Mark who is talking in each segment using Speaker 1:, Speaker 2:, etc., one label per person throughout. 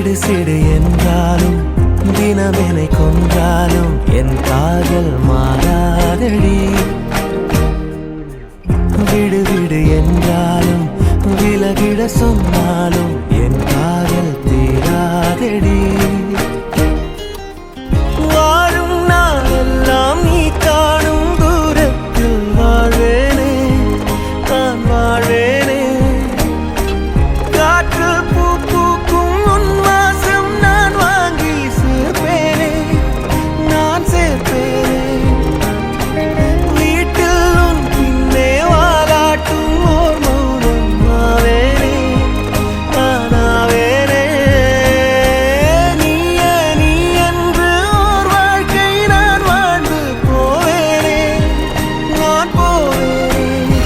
Speaker 1: சிடு சிடு என்றாலும் தினமெனை கொன்றாலும் என் காதல் மாறாதடி. விடு விடு என்றாலும் விலகிட சொன்னாலும் என் காதல் தீராதடி. வாழும் நாளெல்லாம் நீ காணும் தூரத்தில் வாழ்வேனே, நான் வாழ்வேனே. காற்று பூ பூக்கும் உன் வாசம் நான் வாங்கி சேர்ப்பேனே, நான் சேர்ப்பேனே. வீட்டில் உன் பின்னே வாலாட்டும் ஓர் மௌனம் ஆவேனே, நானாவேனே. நீயே நீ என்று ஓர் வாழ்க்கை நான் வாழ்ந்து போவேனே, நான் போவேனே.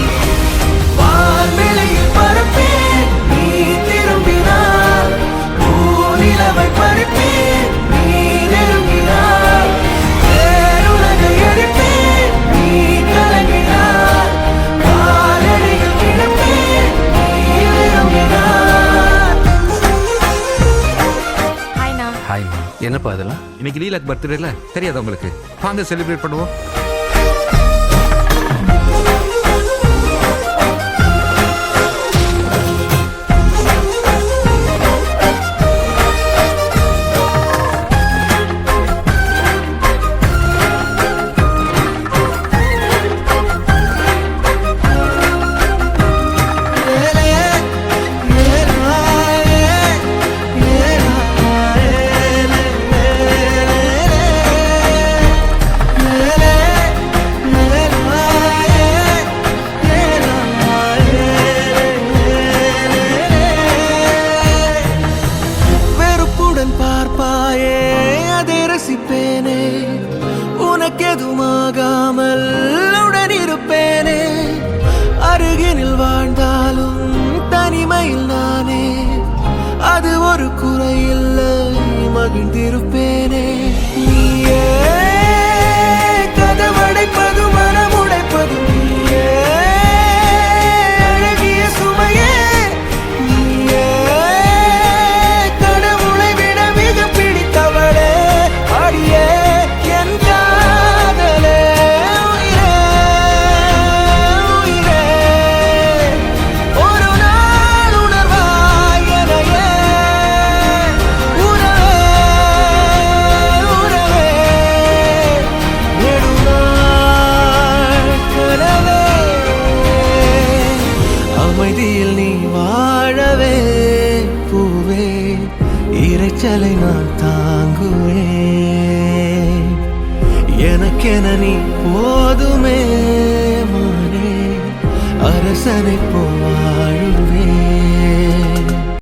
Speaker 1: வான்வெளியில் பறப்பேன் நீ திரும்பினார், பூநிலவை பறிப்பேன் நீ நெருங்கினார். வேறுலகை அழிப்பேன் நீ கலங்கினார், காலடியில் கிடப்பேன் நீ விரும்பினார்.
Speaker 2: ஹாய்ண்ணா.
Speaker 3: ஹாய், என்னப்பா அதெல்லாம்? இன்னைக்கு லீலாக் பர்த்டேல தெரியாதா உங்களுக்கு? வாங்க செலிப்ரேட் பண்ணுவோம்.
Speaker 1: வெறுப்புடன் பார்ப்பாயே அதை ரசிப்பேனே, உனக்கெதுமாகாமல் உடன் இருப்பேனே. அருகினில் வாழ்ந்தாலும் தனிமையில் நானே, அது ஒரு குறையில்லை, மகிழ்ந்திருப்பேனே. நீயே கதவடைப்பது மனமுடைப்பது நீயே, அழகிய சுமையே நீயே. கடவுளை விட மிக பிடித்தவளே, அடியே என் காதலே. உயிரே உயிரே, ஒரு நாள் உணர்வாய் எனையே. உறவே உறவே, நெடுநாள் கனவே. அமைதியில் நீ வாழவே பூவே, இரைச்சலை நான் தாங்குவேன். எனக்கென நீ போதுமே மானே, அரசனை போல் வாழுவேன்.